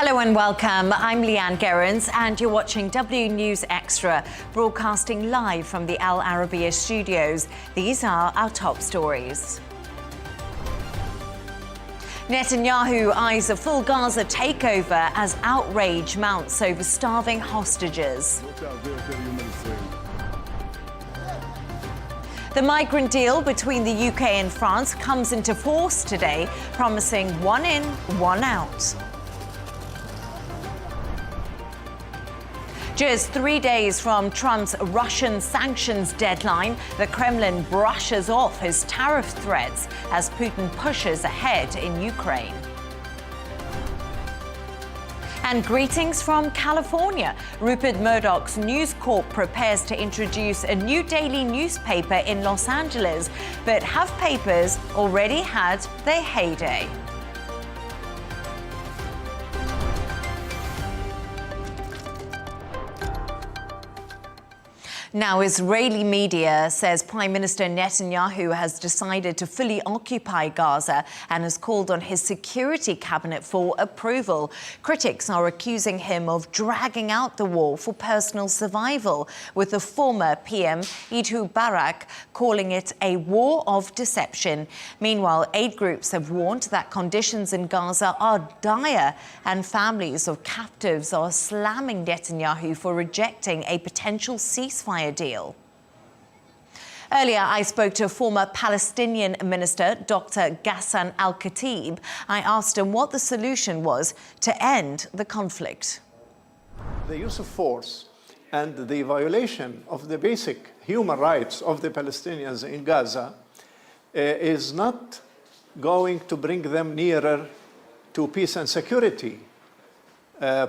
Hello and welcome. I'm Leigh-Ann Gerrans and you're watching W News Extra, broadcasting live from the Arabiya studios. These are our top stories. Netanyahu eyes a full Gaza takeover as outrage mounts over starving hostages. The migrant deal between the UK and France comes into force today, promising one in, one out. Just 3 days from Trump's Russian sanctions deadline, the Kremlin brushes off his tariff threats as Putin pushes ahead in Ukraine. And greetings from California. Rupert Murdoch's News Corp prepares to introduce a new daily newspaper in Los Angeles, but have papers already had their heyday? Now, Israeli media says Prime Minister Netanyahu has decided to fully occupy Gaza and has called on his security cabinet for approval. Critics are accusing him of dragging out the war for personal survival, with the former PM Ehud Barak calling it a war of deception. Meanwhile, aid groups have warned that conditions in Gaza are dire and families of captives are slamming Netanyahu for rejecting a potential ceasefire deal. Earlier, I spoke to former Palestinian Minister Dr. Gassan AlKhatib. I asked him what the solution was to end the conflict. The use of force and the violation of the basic human rights of the Palestinians in Gaza is not going to bring them nearer to peace and security,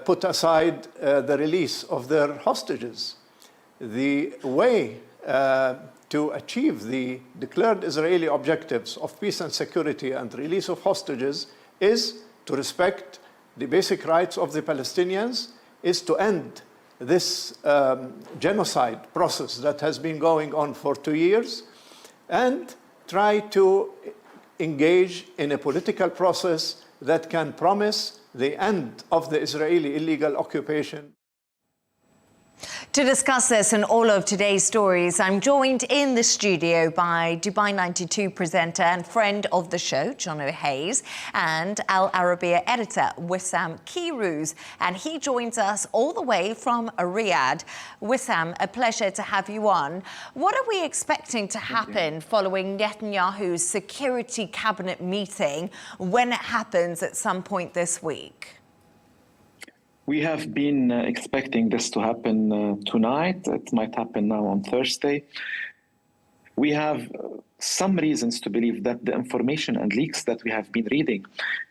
put aside the release of their hostages. The way to achieve the declared Israeli objectives of peace and security and release of hostages is to respect the basic rights of the Palestinians, is to end this genocide process that has been going on for 2 years, and try to engage in a political process that can promise the end of the Israeli illegal occupation. To discuss this and all of today's stories, I'm joined in the studio by Dubai 92 presenter and friend of the show, Jono, and Al Arabiya editor, Wissam Kirus. And he joins us all the way from Riyadh. Wissam, a pleasure to have you on. What are we expecting to happen following Netanyahu's security cabinet meeting when it happens at some point this week? We have been expecting this to happen tonight. It might happen now on Thursday. We have some reasons to believe that the information and leaks that we have been reading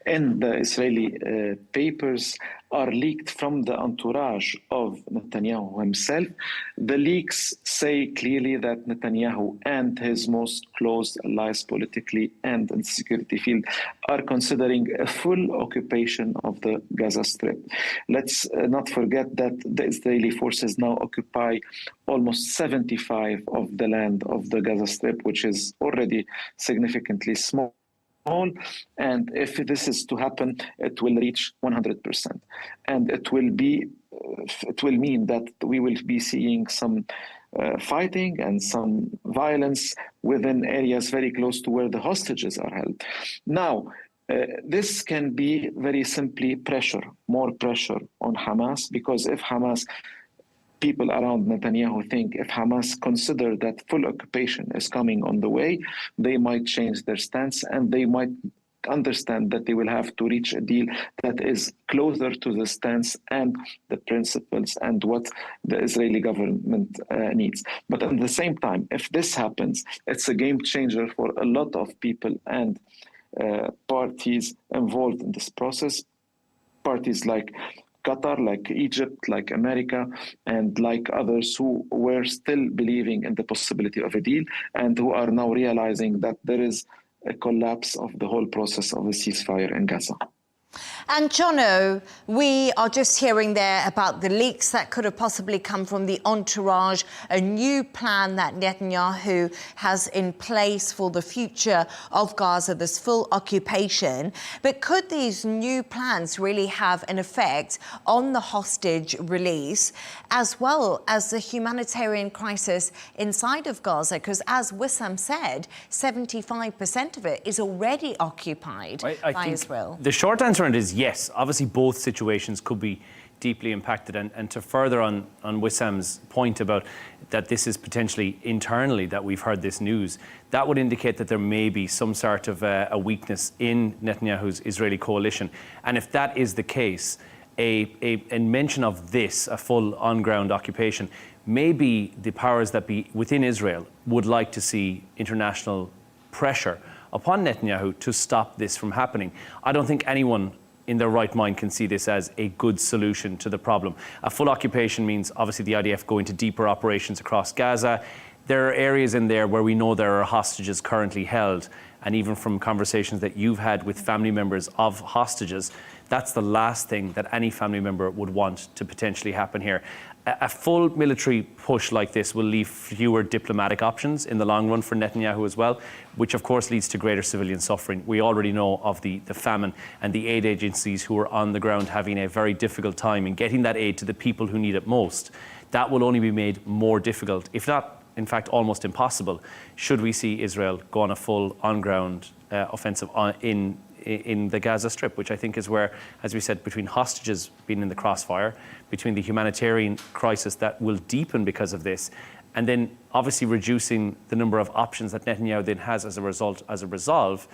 in the Israeli papers are leaked from the entourage of Netanyahu himself. The leaks say clearly that Netanyahu and his most close allies politically and in the security field are considering a full occupation of the Gaza Strip. Let's not forget that the Israeli forces now occupy almost 75% of the land of the Gaza Strip, which is already significantly small. And if this is to happen, it will reach 100%. And it will mean that we will be seeing some fighting and some violence within areas very close to where the hostages are held. Now, this can be very simply more pressure on Hamas, because if Hamas, people around Netanyahu think if Hamas consider that full occupation is coming on the way, they might change their stance and they might understand that they will have to reach a deal that is closer to the stance and the principles and what the Israeli government needs. But at the same time, if this happens, it's a game changer for a lot of people and parties involved in this process. Parties like Qatar, like Egypt, like America, and like others who were still believing in the possibility of a deal and who are now realizing that there is a collapse of the whole process of a ceasefire in Gaza. And Jono, we are just hearing there about the leaks that could have possibly come from the entourage, a new plan that Netanyahu has in place for the future of Gaza, this full occupation. But could these new plans really have an effect on the hostage release, as well as the humanitarian crisis inside of Gaza? Because as Wissam said, 75% of it is already occupied by Israel. The short answer is yes. Obviously, both situations could be deeply impacted. And to further on Wissam's point about that this is potentially internally that we've heard this news, that would indicate that there may be some sort of a weakness in Netanyahu's Israeli coalition. And if that is the case, a mention of this, a full on-ground occupation, maybe the powers that be within Israel would like to see international pressure upon Netanyahu to stop this from happening. I don't think anyone in their right mind can see this as a good solution to the problem. A full occupation means obviously the IDF going to deeper operations across Gaza. There are areas in there where we know there are hostages currently held, and even from conversations that you've had with family members of hostages, that's the last thing that any family member would want to potentially happen here. A full military push like this will leave fewer diplomatic options in the long run for Netanyahu as well, which of course leads to greater civilian suffering. We already know of the famine and the aid agencies who are on the ground having a very difficult time in getting that aid to the people who need it most. That will only be made more difficult, if not, in fact, almost impossible, should we see Israel go on a full on-ground offensive in the Gaza Strip, which I think is where, as we said, between hostages being in the crossfire, between the humanitarian crisis that will deepen because of this, and then obviously reducing the number of options that Netanyahu then has as a resolve,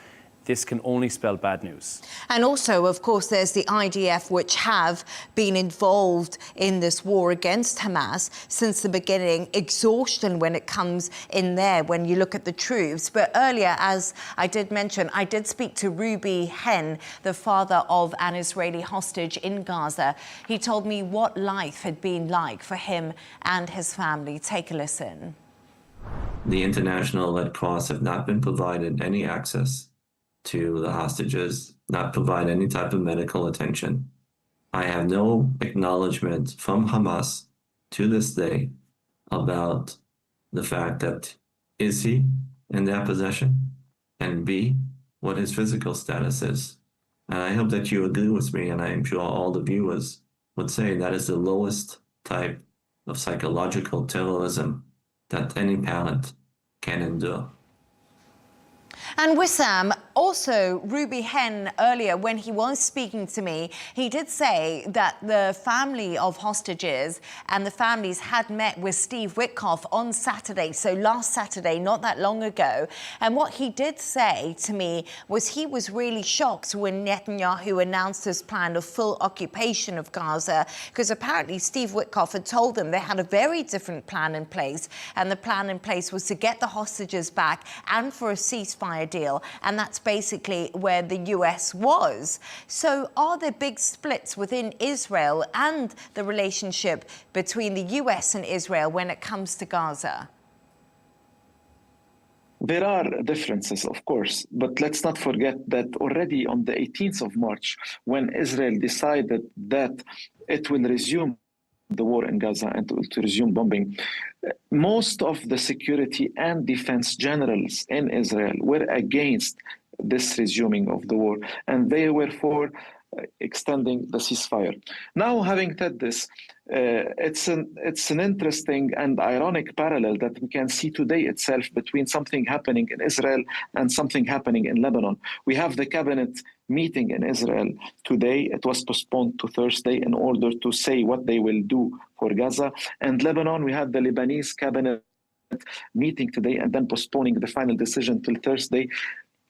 this can only spell bad news. And also, of course, there's the IDF, which have been involved in this war against Hamas since the beginning. Exhaustion when it comes in there, when you look at the troops. But earlier, as I did mention, I did speak to Rupert Murdoch, the father of an Israeli hostage in Gaza. He told me what life had been like for him and his family. Take a listen. The International Red Cross have not been provided any access to the hostages, not provide any type of medical attention. I have no acknowledgement from Hamas to this day about the fact that is he in their possession, and B, what his physical status is. And I hope that you agree with me, and I'm sure all the viewers would say that is the lowest type of psychological terrorism that any parent can endure. And Wissam, also Rupert Murdoch earlier, when he was speaking to me, he did say that the family of hostages and the families had met with Steve Wickoff on Saturday, so last Saturday, not that long ago. And what he did say to me was he was really shocked when Netanyahu announced his plan of full occupation of Gaza, because apparently Steve Wickoff had told them they had a very different plan in place, and the plan in place was to get the hostages back and for a ceasefire deal, and that's basically where the US was. So are there big splits within Israel and the relationship between the US and Israel when it comes to Gaza? There are differences, of course, but let's not forget that already on the 18th of March, when Israel decided that it will resume the war in Gaza and to resume bombing, most of the security and defense generals in Israel were against this resuming of the war, and they were for extending the ceasefire. Now, having said this, it's an interesting and ironic parallel that we can see today itself between something happening in Israel and something happening in Lebanon. We have the cabinet meeting in Israel today. It was postponed to Thursday in order to say what they will do for Gaza. And Lebanon, we had the Lebanese cabinet meeting today and then postponing the final decision till Thursday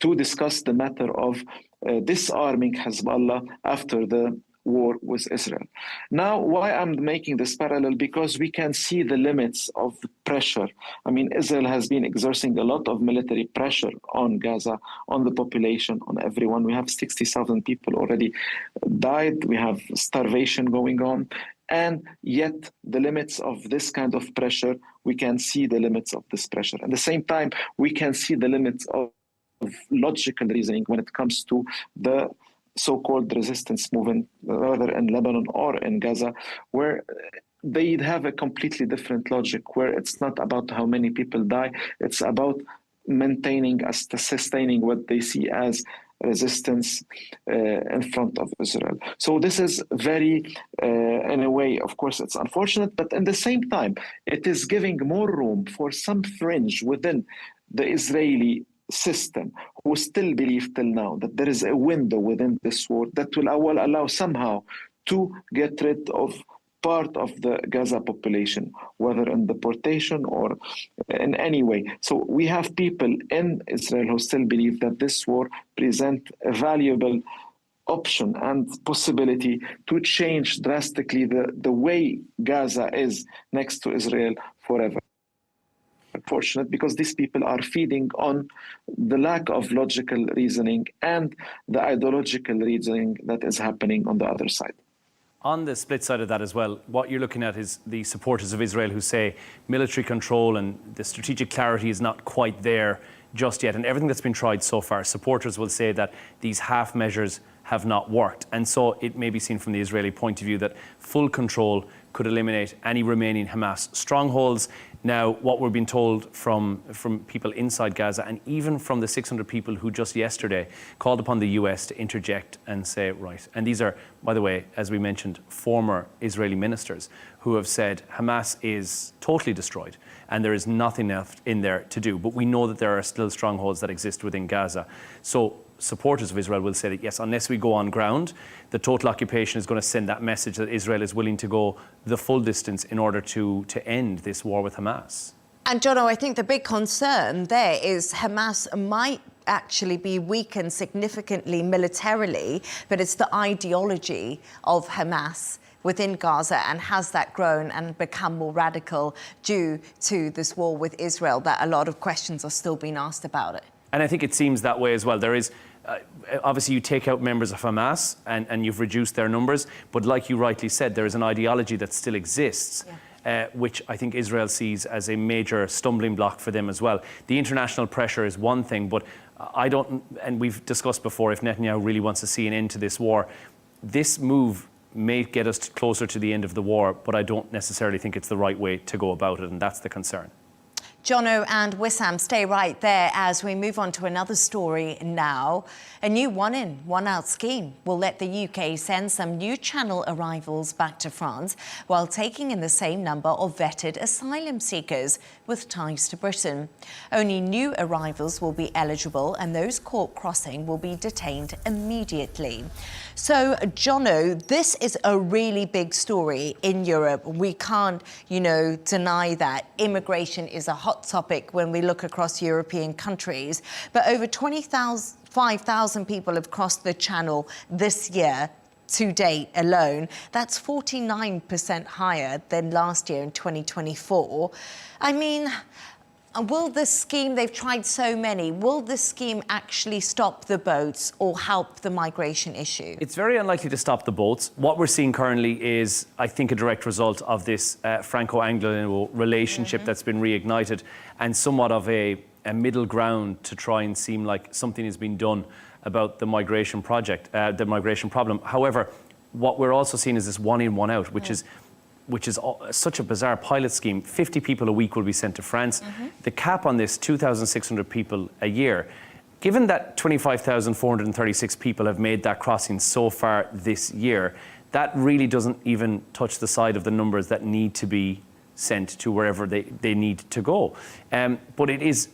to discuss the matter of disarming Hezbollah after the war with Israel. Now, why I'm making this parallel? Because we can see the limits of the pressure. I mean, Israel has been exerting a lot of military pressure on Gaza, on the population, on everyone. We have 60,000 people already died. We have starvation going on. And yet the limits of this kind of pressure, we can see the limits of this pressure. At the same time, we can see the limits of logical reasoning when it comes to the so-called resistance movement, whether in Lebanon or in Gaza, where they have a completely different logic, where it's not about how many people die, it's about maintaining, sustaining what they see as resistance in front of Israel. So this is very, in a way, of course, it's unfortunate, but at the same time, it is giving more room for some fringe within the Israeli system who still believe till now that there is a window within this war that will allow somehow to get rid of part of the Gaza population, whether in deportation or in any way. So we have people in Israel who still believe that this war presents a valuable option and possibility to change drastically the way Gaza is next to Israel forever. Unfortunate, because these people are feeding on the lack of logical reasoning and the ideological reasoning that is happening on the other side. On the split side of that as well, what you're looking at is the supporters of Israel who say military control and the strategic clarity is not quite there just yet. And everything that's been tried so far, supporters will say that these half measures have not worked. And so it may be seen from the Israeli point of view that full control could eliminate any remaining Hamas strongholds. Now, what we're being told from people inside Gaza, and even from the 600 people who just yesterday called upon the US to interject and say, right, and these are, by the way, as we mentioned, former Israeli ministers who have said Hamas is totally destroyed and there is nothing left in there to do. But we know that there are still strongholds that exist within Gaza. So supporters of Israel will say that, yes, unless we go on ground, the total occupation is going to send that message that Israel is willing to go the full distance in order to end this war with Hamas. And, Jono, I think the big concern there is Hamas might actually be weakened significantly militarily, but it's the ideology of Hamas within Gaza, and has that grown and become more radical due to this war with Israel, that a lot of questions are still being asked about it. And I think it seems that way as well. There is, obviously you take out members of Hamas and you've reduced their numbers, but like you rightly said, there is an ideology that still exists, which I think Israel sees as a major stumbling block for them as well. The international pressure is one thing, but I don't, and we've discussed before, if Netanyahu really wants to see an end to this war, this move may get us closer to the end of the war, but I don't necessarily think it's the right way to go about it, and that's the concern. Jono and Wissam, stay right there as we move on to another story now. A new one-in, one-out scheme will let the UK send some new Channel arrivals back to France while taking in the same number of vetted asylum seekers with ties to Britain. Only new arrivals will be eligible, and those caught crossing will be detained immediately. So, Jono, this is a really big story in Europe. We can't, deny that. Immigration is a hot topic when we look across European countries. But over 25,000 people have crossed the Channel this year to date alone. That's 49% higher than last year in 2024. I mean, will this scheme, they've tried so many, will this scheme actually stop the boats or help the migration issue? It's very unlikely to stop the boats. What we're seeing currently is, I think, a direct result of this Franco-Anglo relationship that's been reignited, and somewhat of a middle ground to try and seem like something has been done about the migration project, the migration problem. However, what we're also seeing is this one-in, one-out, which is such a bizarre pilot scheme. 50 people a week will be sent to France. The cap on this, 2,600 people a year. Given that 25,436 people have made that crossing so far this year, that really doesn't even touch the side of the numbers that need to be sent to wherever they need to go. But it's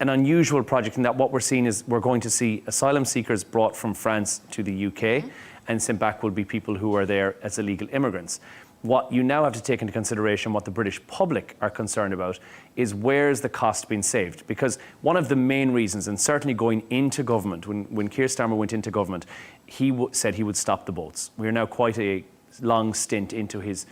an unusual project in that what we're seeing is we're going to see asylum seekers brought from France to the UK, and sent back will be people who are there as illegal immigrants. What you now have to take into consideration, what the British public are concerned about, is where's the cost being saved? Because one of the main reasons, and certainly going into government, when Keir Starmer went into government, he said he would stop the boats. We are now quite a long stint into his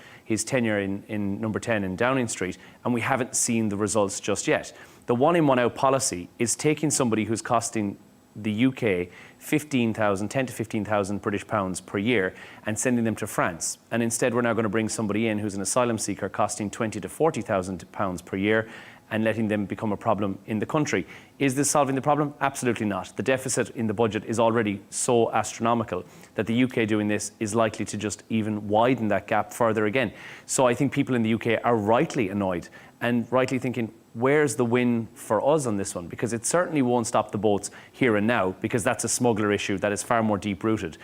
tenure in number 10 in Downing Street, and we haven't seen the results just yet. The one-in, one-out policy is taking somebody who's costing the UK 10 to 15,000 British pounds per year and sending them to France. And instead, we're now going to bring somebody in who's an asylum seeker costing 20 to 40,000 pounds per year and letting them become a problem in the country. Is this solving the problem? Absolutely not. The deficit in the budget is already so astronomical that the UK doing this is likely to just even widen that gap further again. So I think people in the UK are rightly annoyed and rightly thinking, where's the win for us on this one? Because it certainly won't stop the boats here and now, because that's a smuggler issue that is far more deep-rooted.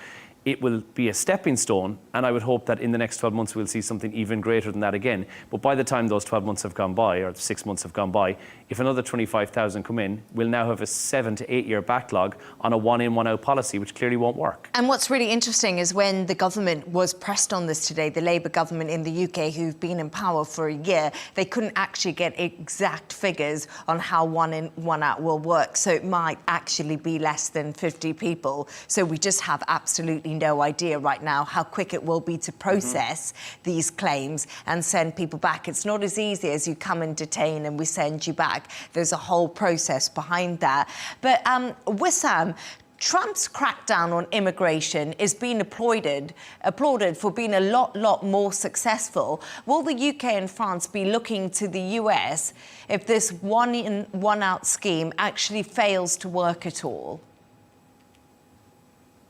It will be a stepping stone, and I would hope that in the next 12 months we'll see something even greater than that again. But by the time those 12 months have gone by, or 6 months have gone by, if another 25,000 come in, we'll now have a 7 to 8 year backlog on a one-in, one-out policy, which clearly won't work. And what's really interesting is when the government was pressed on this today, the Labour government in the UK, who've been in power for a year, they couldn't actually get exact figures on how one-in, one-out will work. So it might actually be less than 50 people. So we just have absolutely no idea right now how quick it will be to process these claims and send people back. It's not as easy as you come and detain and we send you back. There's a whole process behind that. But Wissam, Trump's crackdown on immigration is being applauded for being a lot more successful. Will the UK and France be looking to the US if this one-in, one-out scheme actually fails to work at all?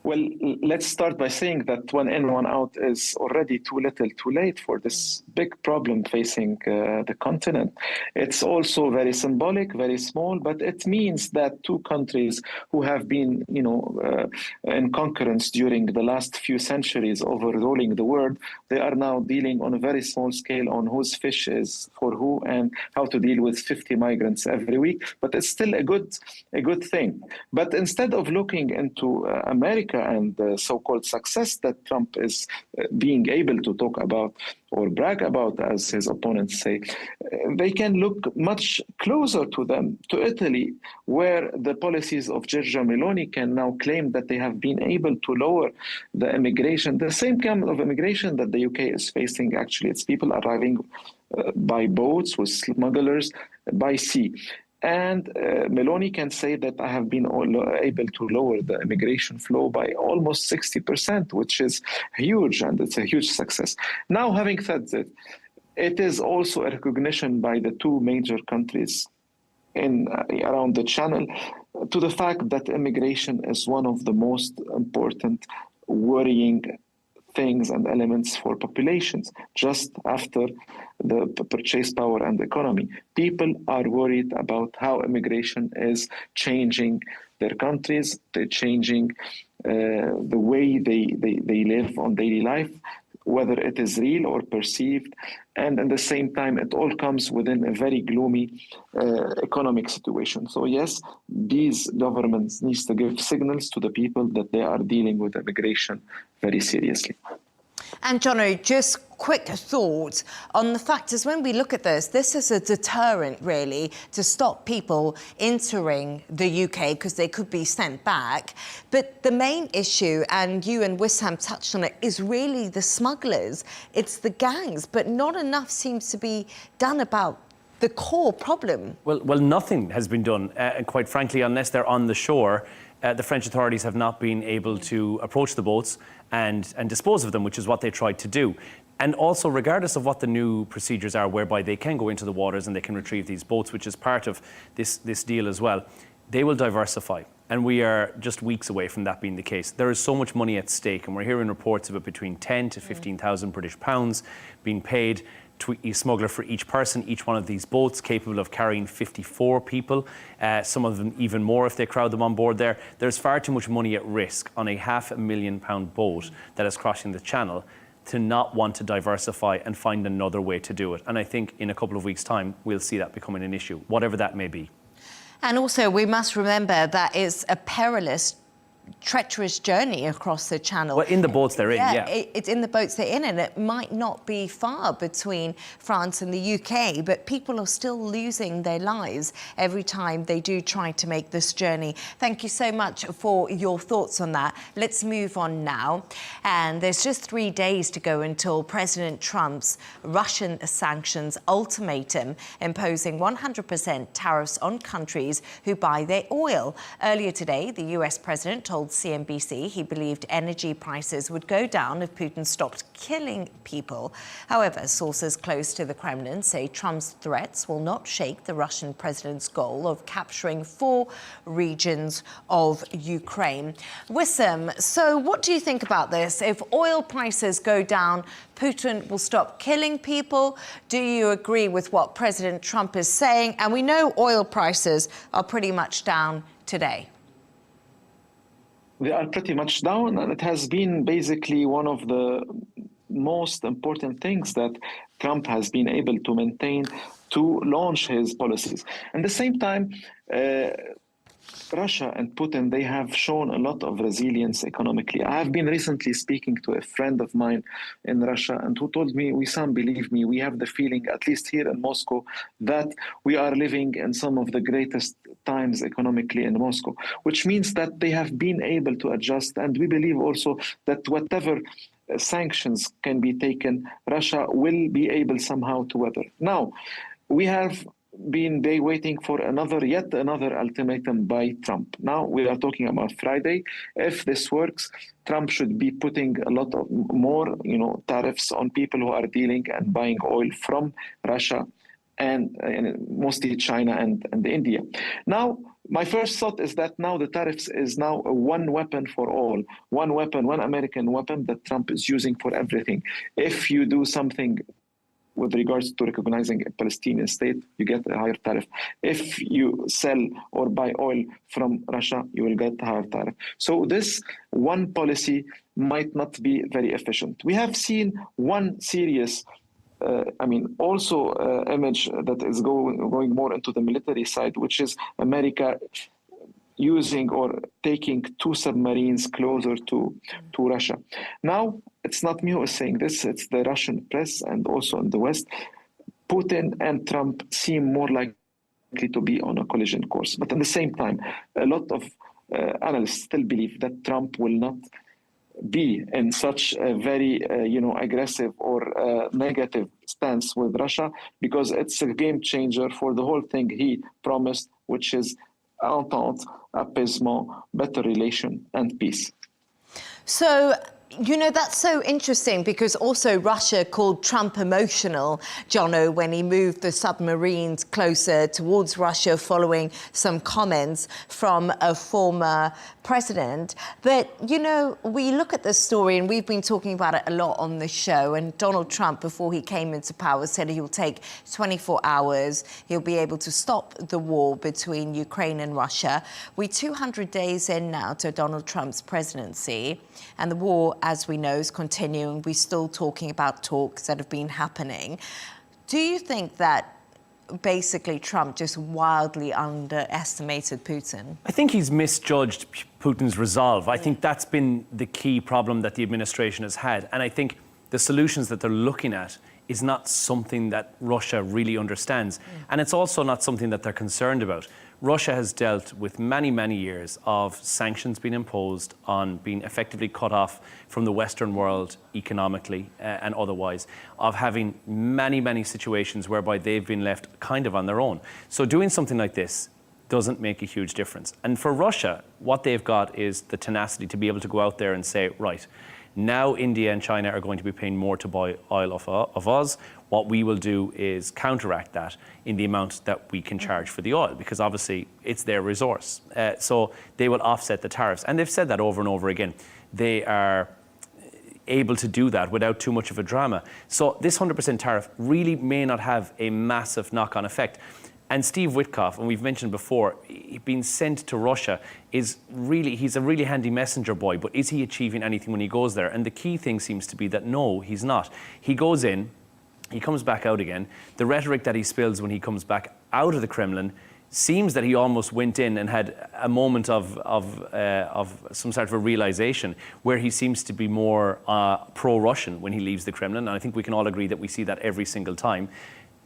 Well, let's start by saying that one in, one out is already too little, too late for this big problem facing the continent. It's also very symbolic, very small, but it means that two countries who have been, in concurrence during the last few centuries, overruling the world, they are now dealing on a very small scale on whose fish is for who and how to deal with 50 migrants every week. But it's still a good thing. But instead of looking into America and the so-called success that Trump is being able to talk about or brag about, as his opponents say, they can look much closer to them, to Italy, where the policies of Giorgia Meloni can now claim that they have been able to lower the immigration, the same kind of immigration that the UK is facing. Actually, it's people arriving by boats with smugglers by sea. And Meloni can say that I have been able to lower the immigration flow by almost 60%, which is huge, and it's a huge success. Now, having said that, it is also a recognition by the two major countries around the channel to the fact that immigration is one of the most important, worrying things and elements for populations, just after the purchase power and economy. People are worried about how immigration is changing their countries, they're changing the way they live on daily life, whether it is real or perceived. And at the same time, it all comes within a very gloomy economic situation. So yes, these governments need to give signals to the people that they are dealing with immigration very seriously. And Jono, just quick thoughts on the fact is when we look at this is a deterrent really to stop people entering the UK because they could be sent back. But the main issue, and you and Wissam touched on it, is really the smugglers. It's the gangs, but not enough seems to be done about the core problem. Well, nothing has been done, quite frankly, unless they're on the shore. The French authorities have not been able to approach the boats and dispose of them, which is what they tried to do. And also, regardless of what the new procedures are, whereby they can go into the waters and they can retrieve these boats, which is part of this deal as well, they will diversify. And we are just weeks away from that being the case. There is so much money at stake, and we're hearing reports of it between 10 to 15,000 British pounds being paid to a smuggler for each person, each one of these boats capable of carrying 54 people, some of them even more if they crowd them on board there. There's far too much money at risk on a £500,000 boat that is crossing the channel to not want to diversify and find another way to do it. And I think in a couple of weeks' time, we'll see that becoming an issue, whatever that may be. And also, we must remember that it's a perilous, treacherous journey across the channel. Well, in the boats they're in, yeah. It's in the boats they're in, and it might not be far between France and the UK, but people are still losing their lives every time they do try to make this journey. Thank you so much for your thoughts on that. Let's move on now. And there's just 3 days to go until President Trump's Russian sanctions ultimatum, imposing 100% tariffs on countries who buy their oil. Earlier today, the US president told told CNBC he believed energy prices would go down if Putin stopped killing people. However, sources close to the Kremlin say Trump's threats will not shake the Russian president's goal of capturing 4 regions of Ukraine. Wissam, so what do you think about this? If oil prices go down, Putin will stop killing people. Do you agree with what President Trump is saying? And we know oil prices are pretty much down today. They are pretty much down, and it has been basically one of the most important things that Trump has been able to maintain to launch his policies. At the same time, Russia and Putin, they have shown a lot of resilience economically. I have been recently speaking to a friend of mine in Russia and who told me, Wissam, believe me, we have the feeling, at least here in Moscow, that we are living in some of the greatest times economically in Moscow, which means that they have been able to adjust. And we believe also that whatever sanctions can be taken, Russia will be able somehow to weather. Now, we have been waiting for yet another ultimatum by Trump. Now we are talking about Friday. If this works, Trump should be putting a lot of more, tariffs on people who are dealing and buying oil from Russia and mostly China and India. Now, my first thought is that now the tariffs is now a one weapon for all, one weapon, one American weapon that Trump is using for everything. If you do something with regards to recognizing a Palestinian state, you get a higher tariff. If you sell or buy oil from Russia, you will get a higher tariff. So this one policy might not be very efficient. We have seen one serious, image that is going more into the military side, which is America using or taking 2 submarines closer to Russia. Now, it's not me who is saying this, it's the Russian press and also in the West. Putin and Trump seem more likely to be on a collision course. But at the same time, a lot of analysts still believe that Trump will not be in such a very, aggressive or negative stance with Russia, because it's a game changer for the whole thing he promised, which is entente, apaisement, better relation, and peace. So, that's so interesting because also Russia called Trump emotional, Jono, when he moved the submarines closer towards Russia following some comments from a former president. But, we look at this story and we've been talking about it a lot on the show. And Donald Trump, before he came into power, said he'll take 24 hours. He'll be able to stop the war between Ukraine and Russia. We're 200 days in now to Donald Trump's presidency. And the war, as we know, is continuing. We're still talking about talks that have been happening. Do you think that basically Trump just wildly underestimated Putin? I think he's misjudged Putin's resolve. I think that's been the key problem that the administration has had. And I think the solutions that they're looking at is not something that Russia really understands. And it's also not something that they're concerned about. Russia has dealt with many, many years of sanctions being imposed on being effectively cut off from the Western world economically and otherwise, of having many, many situations whereby they've been left kind of on their own. So doing something like this doesn't make a huge difference. And for Russia, what they've got is the tenacity to be able to go out there and say, right, now India and China are going to be paying more to buy oil of us. What we will do is counteract that in the amount that we can charge for the oil, because obviously it's their resource. So they will offset the tariffs. And they've said that over and over again. They are able to do that without too much of a drama. So this 100% tariff really may not have a massive knock-on effect. And Steve Wickoff, and we've mentioned before, being sent to Russia he's a really handy messenger boy, but is he achieving anything when he goes there? And the key thing seems to be that no, he's not. He goes in, he comes back out again. The rhetoric that he spills when he comes back out of the Kremlin seems that he almost went in and had a moment of some sort of a realization where he seems to be more pro-Russian when he leaves the Kremlin. And I think we can all agree that we see that every single time.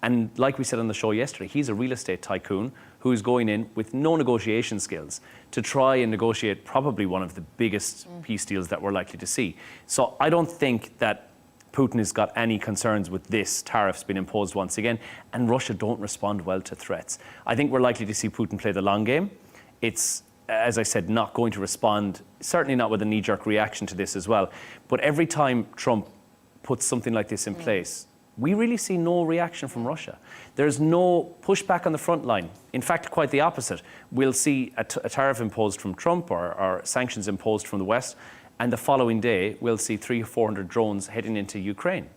And like we said on the show yesterday, he's a real estate tycoon who's going in with no negotiation skills to try and negotiate probably one of the biggest peace deals that we're likely to see. So I don't think that Putin has got any concerns with this tariffs being imposed once again, and Russia don't respond well to threats. I think we're likely to see Putin play the long game. It's as I said, not going to respond, certainly not with a knee-jerk reaction to this as well. But every time Trump puts something like this in place, we really see no reaction from Russia. There's no pushback on the front line. In fact, quite the opposite. We'll see a tariff imposed from Trump or sanctions imposed from the West, and the following day, we'll see 300 or 400 drones heading into Ukraine.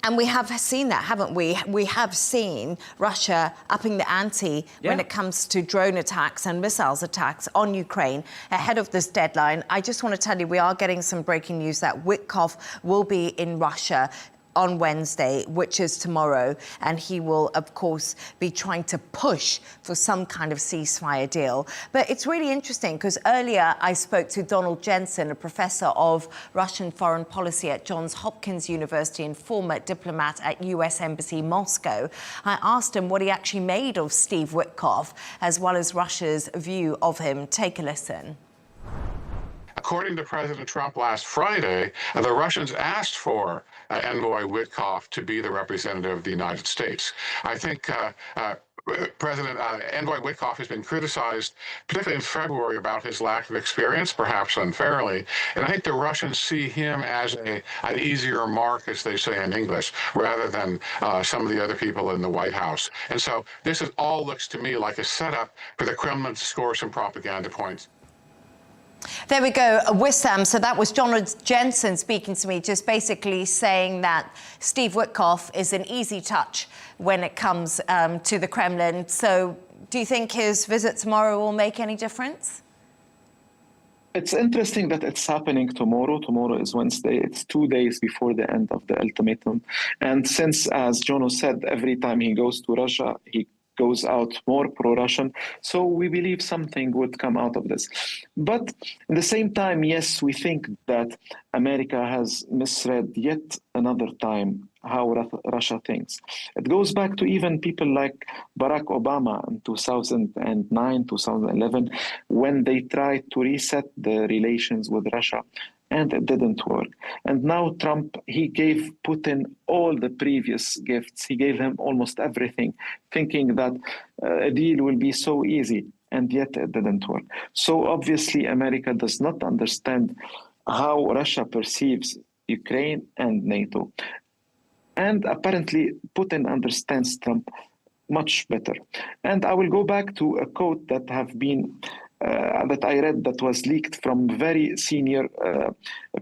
And we have seen that, haven't we? We have seen Russia upping the ante when it comes to drone attacks and missiles attacks on Ukraine ahead of this deadline. I just want to tell you, we are getting some breaking news that Wickoff will be in Russia on Wednesday, which is tomorrow, and he will, of course, be trying to push for some kind of ceasefire deal. But it's really interesting because earlier I spoke to Donald Jensen, a professor of Russian foreign policy at Johns Hopkins University and former diplomat at US Embassy Moscow. I asked him what he actually made of Steve Wickoff, as well as Russia's view of him. Take a listen. According to President Trump last Friday, the Russians asked for Envoy Wickoff to be the representative of the United States. I think Envoy Wickoff has been criticized, particularly in February, about his lack of experience, perhaps unfairly. And I think the Russians see him as an easier mark, as they say in English, rather than some of the other people in the White House. And so this all looks to me like a setup for the Kremlin to score some propaganda points. There we go, Wissam. So that was Donald Jensen speaking to me, just basically saying that Steve Wickoff is an easy touch when it comes to the Kremlin. So do you think his visit tomorrow will make any difference? It's interesting that it's happening tomorrow. Tomorrow is Wednesday. It's 2 days before the end of the ultimatum. And since, as Jono said, every time he goes to Russia, he goes out more pro-Russian. So we believe something would come out of this. But at the same time, yes, we think that America has misread yet another time how Russia thinks. It goes back to even people like Barack Obama in 2009, 2011, when they tried to reset the relations with Russia. And it didn't work. And now Trump, he gave Putin all the previous gifts. He gave him almost everything, thinking that a deal will be so easy, and yet it didn't work. So obviously America does not understand how Russia perceives Ukraine and NATO. And apparently Putin understands Trump much better. And I will go back to a quote that that I read that was leaked from very senior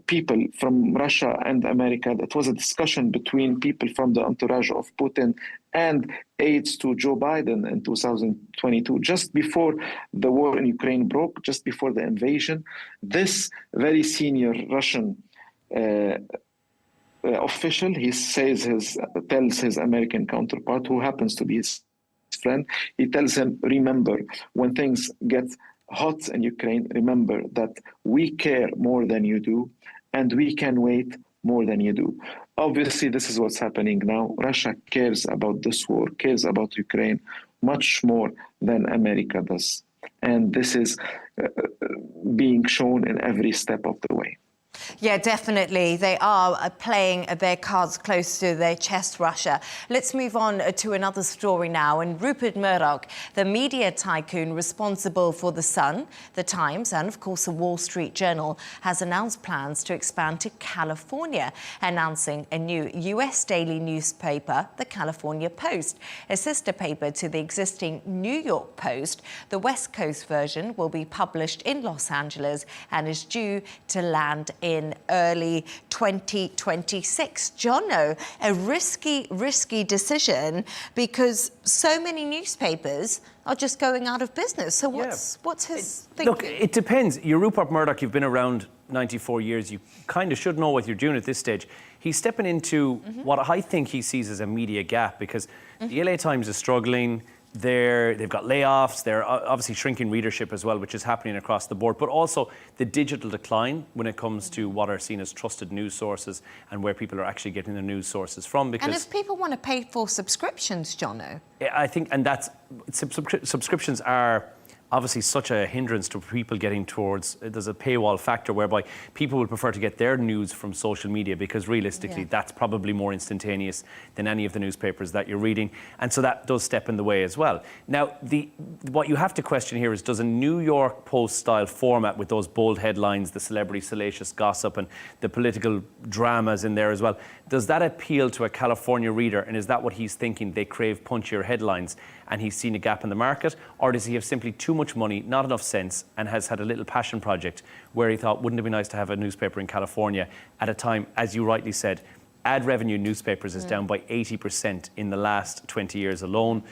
people from Russia and America. That was a discussion between people from the entourage of Putin and aides to Joe Biden in 2022, just before the war in Ukraine broke, just before the invasion. This very senior Russian official, he tells his American counterpart, who happens to be his friend, he tells him, remember, when things get hot in Ukraine, remember that we care more than you do, and we can wait more than you do. Obviously, this is what's happening now. Russia cares about this war, cares about Ukraine much more than America does. And this is being shown in every step of the way. Yeah, definitely. They are playing their cards close to their chest, Russia. Let's move on to another story now. And Rupert Murdoch, the media tycoon responsible for The Sun, The Times, and of course the Wall Street Journal, has announced plans to expand to California, announcing a new US daily newspaper, the California Post, a sister paper to the existing New York Post. The West Coast version will be published in Los Angeles and is due to land in early 2026. Jono, a risky decision because so many newspapers are just going out of business. So what's his thinking? Look, it depends. You're Rupert Murdoch, you've been around 94 years. You kind of should know what you're doing at this stage. He's stepping into what I think he sees as a media gap because the LA Times is struggling. They've got layoffs, they're obviously shrinking readership as well, which is happening across the board, but also the digital decline when it comes to what are seen as trusted news sources and where people are actually getting their news sources from. Because and if people want to pay for subscriptions, Jono? I think, and that's, subscriptions are obviously such a hindrance to people getting towards, there's a paywall factor whereby people would prefer to get their news from social media because realistically that's probably more instantaneous than any of the newspapers that you're reading. And so that does step in the way as well. Now, what you have to question here is, does a New York Post style format with those bold headlines, the celebrity salacious gossip and the political dramas in there as well, does that appeal to a California reader? And is that what he's thinking? They crave punchier headlines and he's seen a gap in the market? Or does he have simply too much money, not enough sense, and has had a little passion project where he thought, wouldn't it be nice to have a newspaper in California at a time, as you rightly said, ad revenue newspapers is down by 80% in the last 20 years alone.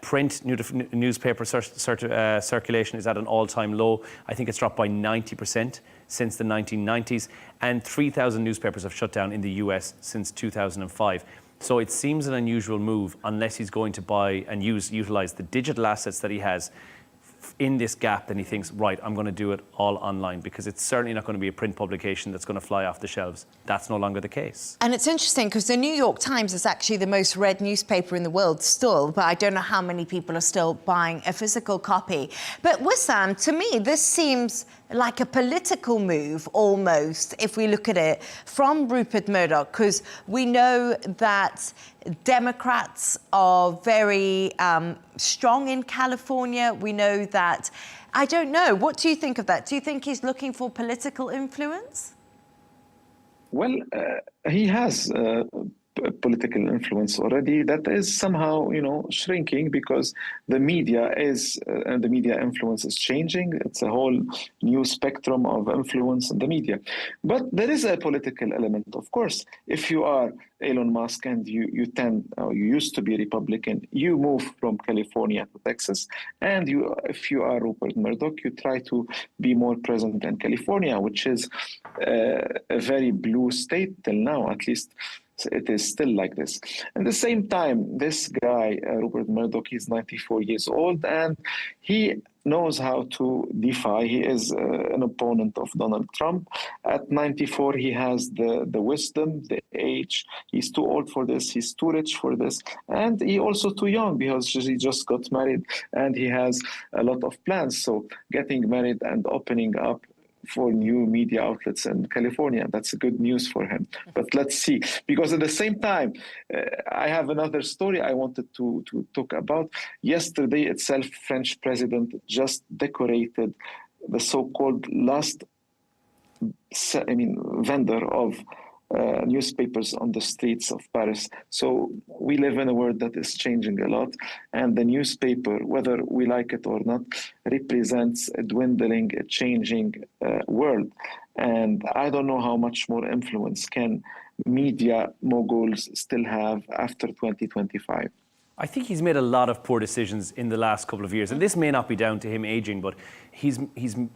Print newspaper circulation is at an all-time low. I think it's dropped by 90% since the 1990s. And 3,000 newspapers have shut down in the US since 2005. So it seems an unusual move unless he's going to buy and utilize the digital assets that he has in this gap, then he thinks, right, I'm going to do it all online, because it's certainly not going to be a print publication that's going to fly off the shelves. That's no longer the case. And it's interesting because the New York Times is actually the most read newspaper in the world still, but I don't know how many people are still buying a physical copy. But Wissam, to me, this seems like a political move almost, if we look at it, from Rupert Murdoch, because we know that Democrats are very strong in California. We know that, I don't know, what do you think of that? Do you think he's looking for political influence? Well, he has political influence already that is somehow, shrinking because the media is, and the media influence is changing. It's a whole new spectrum of influence in the media. But there is a political element, of course. If you are Elon Musk and you used to be Republican, you move from California to Texas, and if you are Rupert Murdoch, you try to be more present in California, which is a very blue state till now, at least. It is still like this. At the same time, this guy, Rupert Murdoch, he's 94 years old, and he knows how to defy. He is an opponent of Donald Trump. At 94, he has the wisdom, the age. He's too old for this. He's too rich for this. And he also too young because he just got married and he has a lot of plans. So getting married and opening up for new media outlets in California, that's good news for him. But let's see, because at the same time, I have another story I wanted to talk about. Yesterday itself, French president just decorated the so-called last vendor of newspapers on the streets of Paris. So we live in a world that is changing a lot, and the newspaper, whether we like it or not, represents a dwindling, a changing world. And I don't know how much more influence can media moguls still have after 2025. I think he's made a lot of poor decisions in the last couple of years, and this may not be down to him aging, but he's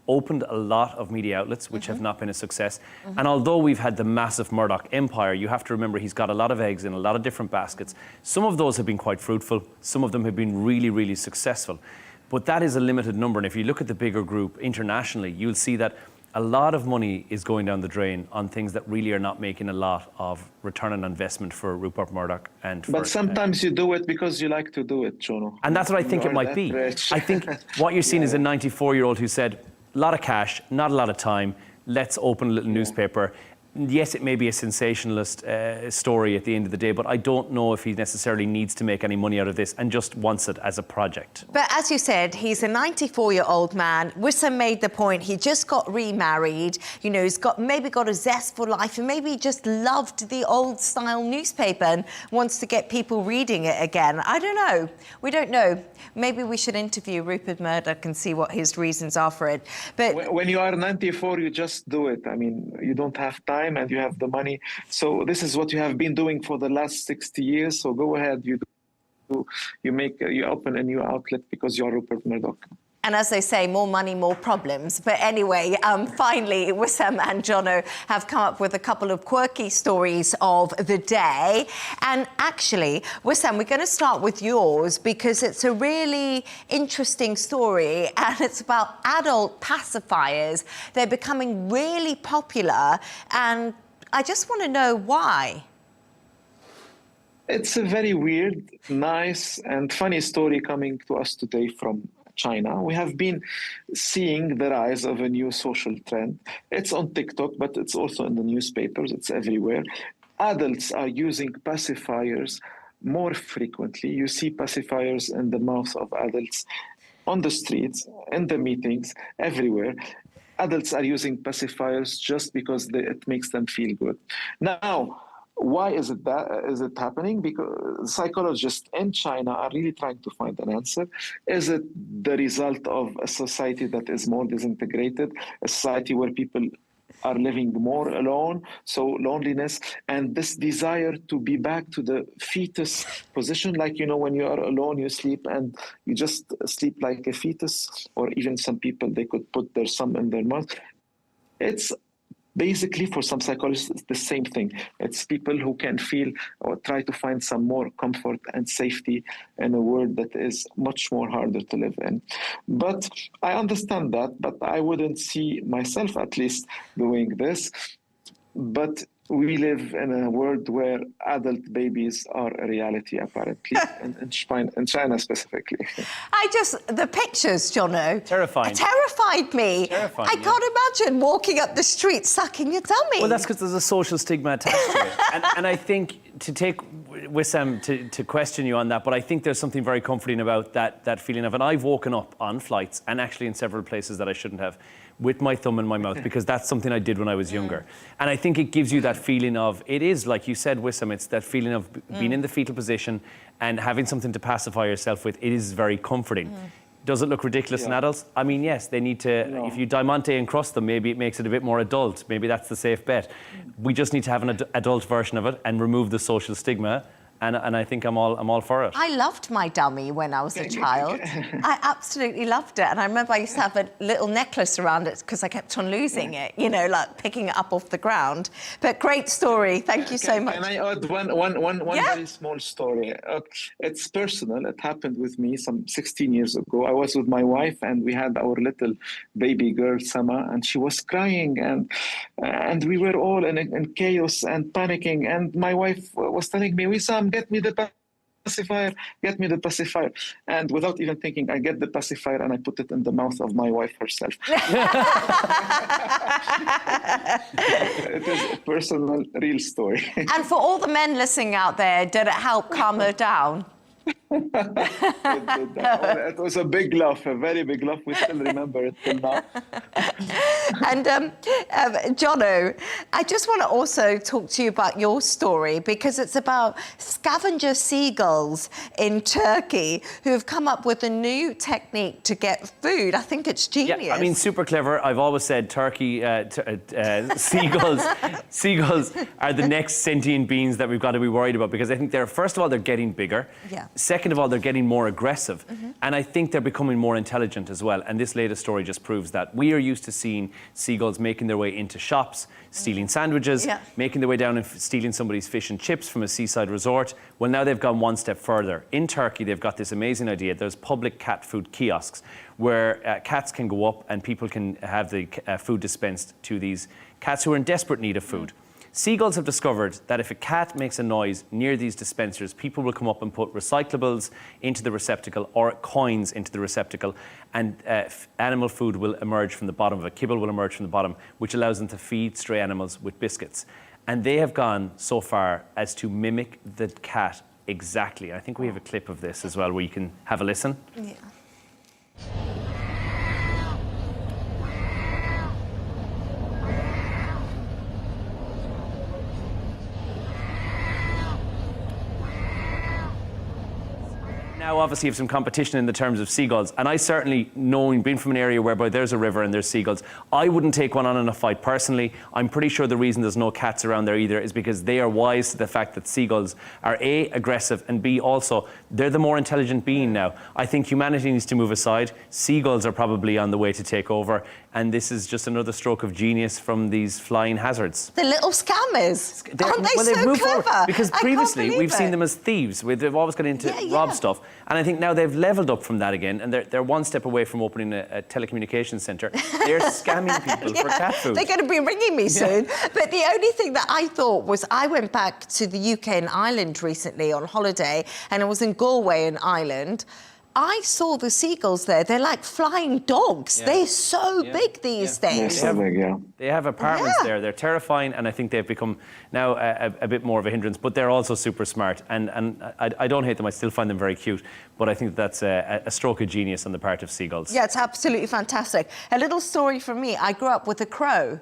opened a lot of media outlets which have not been a success. And although we've had the massive Murdoch empire, you have to remember he's got a lot of eggs in a lot of different baskets. Some of those have been quite fruitful, some of them have been really, really successful. But that is a limited number, and if you look at the bigger group internationally, you'll see that a lot of money is going down the drain on things that really are not making a lot of return on investment for Rupert Murdoch. But sometimes you do it because you like to do it, Jono. And that's what I think it might be. I think what you're seeing is a 94-year-old who said, a lot of cash, not a lot of time, let's open a little newspaper. Yes, it may be a sensationalist story at the end of the day, but I don't know if he necessarily needs to make any money out of this and just wants it as a project. But as you said, he's a 94-year-old man. Wissam made the point, he just got remarried. He's maybe got a zest for life, and maybe he just loved the old-style newspaper and wants to get people reading it again. I don't know. We don't know. Maybe we should interview Rupert Murdoch and see what his reasons are for it. But when you are 94, you just do it. I mean, you don't have time and you have the money. So this is what you have been doing for the last 60 years. So go ahead, you open a new outlet because you're Rupert Murdoch. And as they say, more money, more problems. But anyway, finally, Wissam and Jono have come up with a couple of quirky stories of the day. And actually, Wissam, we're going to start with yours because it's a really interesting story and it's about adult pacifiers. They're becoming really popular and I just want to know why. It's a very weird, nice and funny story coming to us today from China, we have been seeing the rise of a new social trend. It's on TikTok, but it's also in the newspapers. It's everywhere. Adults are using pacifiers more frequently. You see pacifiers in the mouths of adults on the streets, in the meetings, everywhere. Adults are using pacifiers just because it makes them feel good. Now, why is it happening? Because psychologists in China are really trying to find an answer. Is it the result of a society that is more disintegrated, a society where people are living more alone, so loneliness, and this desire to be back to the fetus position, like, when you are alone, you sleep and you just sleep like a fetus, or even some people, they could put their thumb in their mouth. It's basically, for some psychologists, it's the same thing. It's people who can feel or try to find some more comfort and safety in a world that is much more harder to live in. But I understand that, but I wouldn't see myself, at least, doing this. But we live in a world where adult babies are a reality, apparently, in China specifically. The pictures, Jono, Terrifying. terrified me. Terrifying, I can't imagine walking up the street sucking your tummy. Well, that's because there's a social stigma attached to it. And I think, to take Wissam to question you on that, but I think there's something very comforting about that feeling of, and I've woken up on flights, and actually in several places that I shouldn't have, with my thumb in my mouth, because that's something I did when I was younger. And I think it gives you that feeling of, it is, like you said, Wissam, it's that feeling of being in the fetal position and having something to pacify yourself with. It is very comforting. Does it look ridiculous in adults? I mean, yes, they need to, if you diamante encrust them, maybe it makes it a bit more adult. Maybe that's the safe bet. We just need to have an adult version of it and remove the social stigma. And I think I'm all for it. I loved my dummy when I was a child. I absolutely loved it. And I remember I used to have a little necklace around it because I kept on losing it, like picking it up off the ground. But great story. Thank you so much. Can I add one very small story? It's personal. It happened with me some 16 years ago. I was with my wife and we had our little baby girl, Sama, and she was crying and we were all in chaos and panicking. And my wife was telling me, Wissam, get me the pacifier, get me the pacifier. And without even thinking, I get the pacifier and I put it in the mouth of my wife herself. It is a personal, real story. And for all the men listening out there, did it help calm her down? It was a big laugh, a very big laugh. We still remember it till now. And Jono, I just want to also talk to you about your story, because it's about Scavenger Seagulls in Turkey who have come up with a new technique to get food. I think it's genius. Yeah, I mean, super clever. I've always said Turkey, seagulls are the next sentient beings that we've got to be worried about, because I think first of all, they're getting bigger. Yeah. Second of all, they're getting more aggressive. And I think they're becoming more intelligent as well. And this latest story just proves that. We are used to seeing seagulls making their way into shops, stealing sandwiches, making their way down and stealing somebody's fish and chips from a seaside resort. Well, now they've gone one step further. In Turkey, they've got this amazing idea. There's public cat food kiosks where cats can go up and people can have the food dispensed to these cats who are in desperate need of food. Seagulls have discovered that if a cat makes a noise near these dispensers, people will come up and put recyclables into the receptacle or coins into the receptacle, and animal food will emerge from the bottom of it. Kibble will emerge from the bottom, which allows them to feed stray animals with biscuits. And they have gone so far as to mimic the cat exactly. I think we have a clip of this as well where you can have a listen. Yeah. Now, obviously, you have some competition in the terms of seagulls. And I certainly, being from an area whereby there's a river and there's seagulls, I wouldn't take one on in a fight personally. I'm pretty sure the reason there's no cats around there either is because they are wise to the fact that seagulls are A, aggressive, and B, also, they're the more intelligent being now. I think humanity needs to move aside. Seagulls are probably on the way to take over. And this is just another stroke of genius from these flying hazards. The little scammers. Aren't they so clever? Because previously, we've seen them as thieves. They've always got into rob stuff. And I think now they've leveled up from that again, and they're one step away from opening a telecommunications centre. They're scamming people for cat food. They're going to be ringing me soon. But the only thing that I thought was, I went back to the UK and Ireland recently on holiday, and I was in Galway in Ireland. I saw the seagulls there. They're like flying dogs. They're so big these days. They're so big, yeah. They have apartments there. They're terrifying, and I think they've become now a bit more of a hindrance. But they're also super smart, and I don't hate them. I still find them very cute. But I think that's a stroke of genius on the part of seagulls. Yeah, it's absolutely fantastic. A little story from me. I grew up with a crow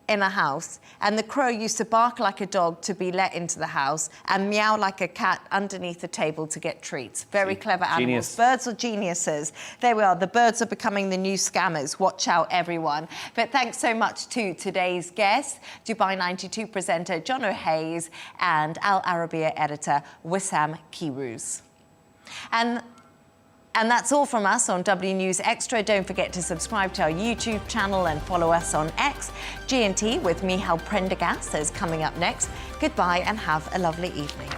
in a house, and the crow used to bark like a dog to be let into the house and meow like a cat underneath the table to get treats. Very clever animals. Genius. Birds are geniuses. There we are. The birds are becoming the new scammers. Watch out, everyone. But thanks so much to today's guests, Dubai 92 presenter Jono Hayes and Al Arabiya editor Wissam Kirus. And that's all from us on W News Extra. Don't forget to subscribe to our YouTube channel and follow us on X. G&T with Michal Prendergast is coming up next. Goodbye and have a lovely evening.